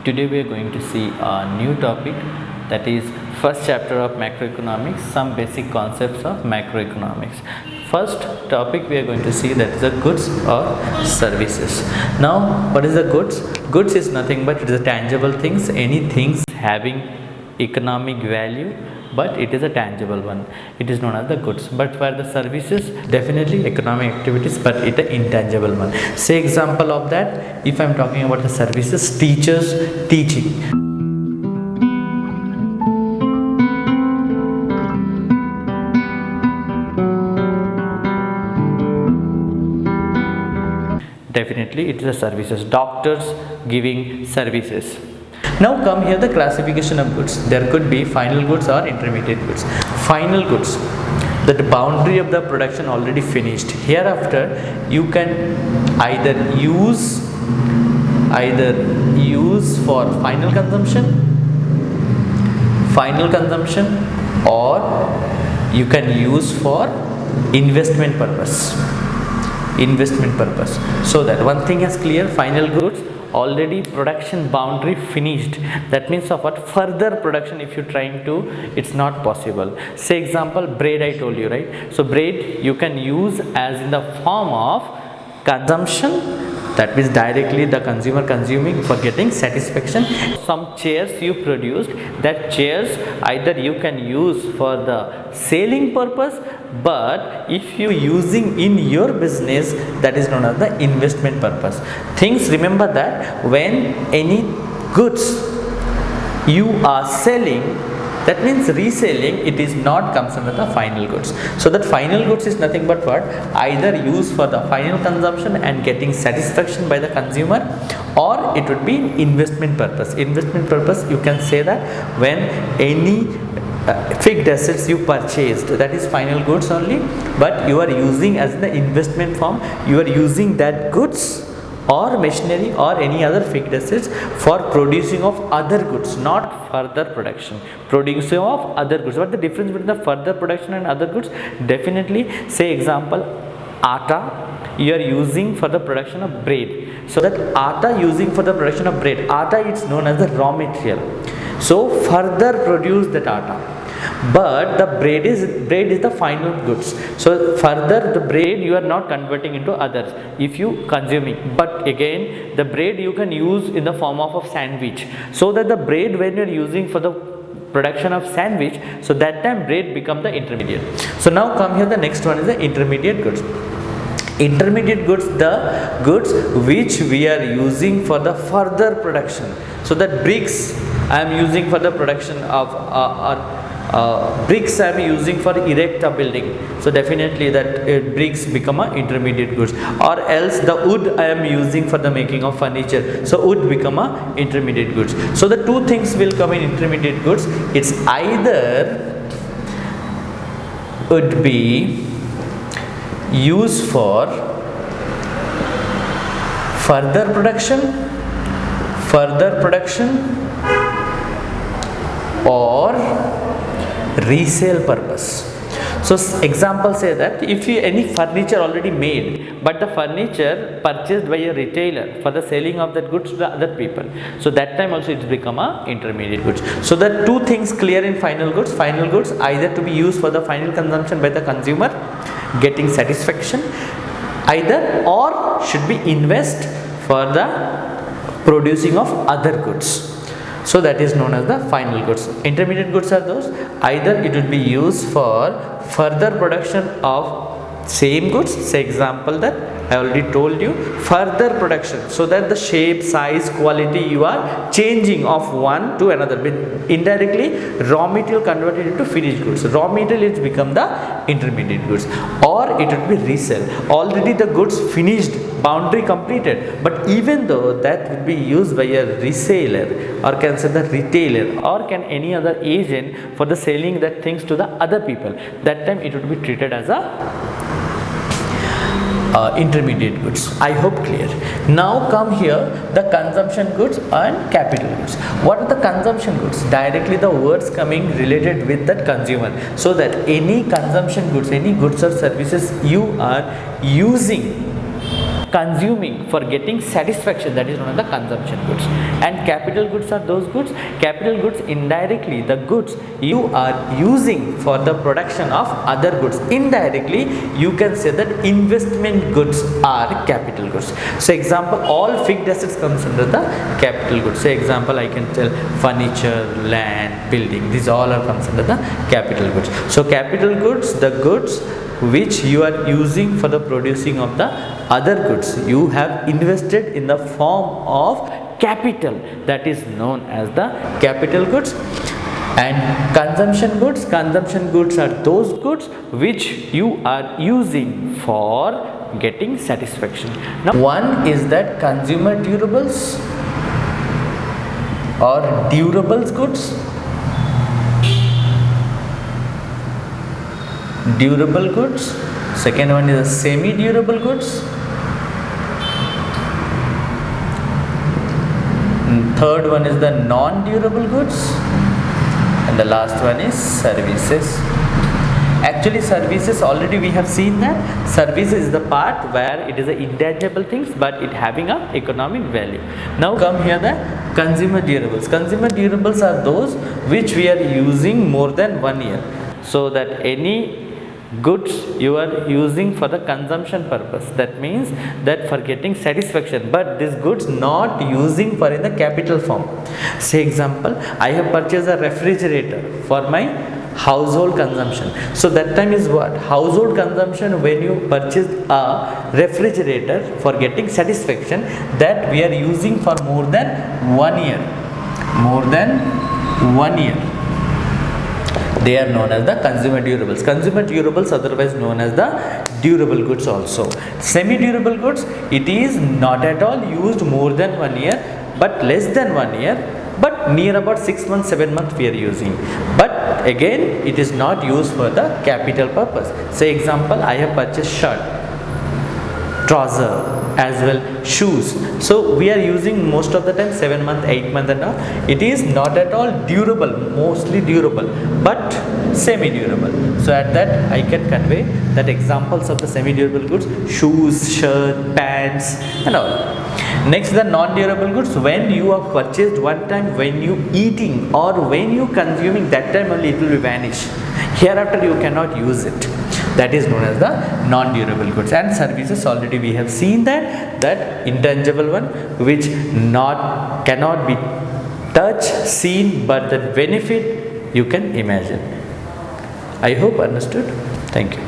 Today we are going to see a new topic, that is first chapter of macroeconomics, some basic concepts of macroeconomics. First topic we are going to see, that is the goods or services. Now what is the goods? Goods is nothing but it is a tangible things, any things having economic value, but it is a tangible one. It is known as the goods. But for the services, definitely economic activities, but it is an intangible one. Say example of that, if I am talking about the services, teachers teaching. Definitely it is a services. Doctors giving services. Now come here the classification of goods. There could be final goods or intermediate goods. Final goods, that the boundary of the production already finished. Hereafter you can either use for final consumption, or you can use for investment purpose. So that one thing is clear, final goods already production boundary finished. That means of what further production if you're trying to, it's not possible. Say example, bread I told you, right? So bread you can use as in the form of consumption, that means directly the consumer consuming for getting satisfaction. Some chairs you produced, that chairs either you can use for the selling purpose, but if you using in your business, that is known as the investment purpose. Things, remember that when any goods you are selling, that means reselling, it is not comes under the final goods. So that final goods is nothing but what? Either used for the final consumption and getting satisfaction by the consumer, or it would be investment purpose. Investment purpose, you can say that when any fixed assets you purchased, that is final goods only, but you are using as the investment form, you are using that goods or machinery or any other fixed assets for producing of other goods, not further production. Producing of other goods. What the difference between the further production and other goods? Definitely, say example, atta you are using for the production of bread. So that atta using for the production of bread, atta is known as the raw material. So further produce that atta. But the bread is the final goods. So further the bread you are not converting into others if you consuming. But again the bread you can use in the form of sandwich. So that the bread when you are using for the production of sandwich, so that time bread become the intermediate. So now come here, the next one is the intermediate goods. Intermediate goods, the goods which we are using for the further production. So that bricks I am using for the production of bricks I am using for erect a building. So definitely that bricks become a intermediate goods. Or else the wood I am using for the making of furniture. So wood become a intermediate goods. So the two things will come in intermediate goods. It's either would be used for further production or resale purpose. So example say that if you any furniture already made, but the furniture purchased by a retailer for the selling of that goods to the other people, so that time also it become a intermediate goods. So the two things clear in final goods. Final goods either to be used for the final consumption by the consumer getting satisfaction, either or should be invest for the producing of other goods. So that is known as the final goods. Intermediate goods are those, either it would be used for further production of same goods. Say example that I already told you, further production, so that the shape, size, quality you are changing of one to another. Indirectly raw material converted into finished goods. Raw material is become the intermediate goods. Or it would be resell. Already the goods finished, boundary completed, but even though that would be used by a reseller, or can say the retailer, or can any other agent for the selling that things to the other people, that time it would be treated as a intermediate goods. I hope clear. Now come here the consumption goods and capital goods. What are the consumption goods? Directly the words coming related with that consumer. So that any consumption goods, any goods or services you are using consuming for getting satisfaction, that is known as the consumption goods. And capital goods are those goods, capital goods indirectly the goods you are using for the production of other goods. Indirectly you can say that investment goods are capital goods. So example, all fixed assets comes under the capital goods. So example, I can tell furniture, land, building, these all are comes under the capital goods. So capital goods, the goods which you are using for the producing of the other goods, you have invested in the form of capital, that is known as the capital goods. And consumption goods are those goods which you are using for getting satisfaction. Now one is that consumer durables or durables goods, durable goods. Second one is semi-durable goods. And third one is the non-durable goods. And the last one is services. Actually services, already we have seen that services is the part where it is a intangible things but it having a economic value. Now come here the consumer durables. Consumer durables are those which we are using more than 1 year. So that any goods you are using for the consumption purpose, that means that for getting satisfaction, but these goods not using for in the capital form. Say example, I have purchased a refrigerator for my household consumption. So that time is what? Household consumption, when you purchase a refrigerator for getting satisfaction, that we are using for more than 1 year. More than 1 year. They are known as the consumer durables. Consumer durables otherwise known as the durable goods also. Semi-durable goods, it is not at all used more than 1 year but less than 1 year, but near about 6 months, 7 months we are using. But again it is not used for the capital purpose. Say example, I have purchased shirt, trouser, as well shoes. So we are using most of the time 7 months, 8 months and all. It is not at all durable, mostly durable, but semi-durable. So at that I can convey that examples of the semi-durable goods: shoes, shirt, pants and all. Next, the non-durable goods, when you have purchased one time, when you eating or when you consuming, that time only it will be vanish. Hereafter you cannot use it. That is known as the non-durable goods. And services, already we have seen that intangible one which cannot be touched, seen, but the benefit you can imagine. I hope understood. Thank you.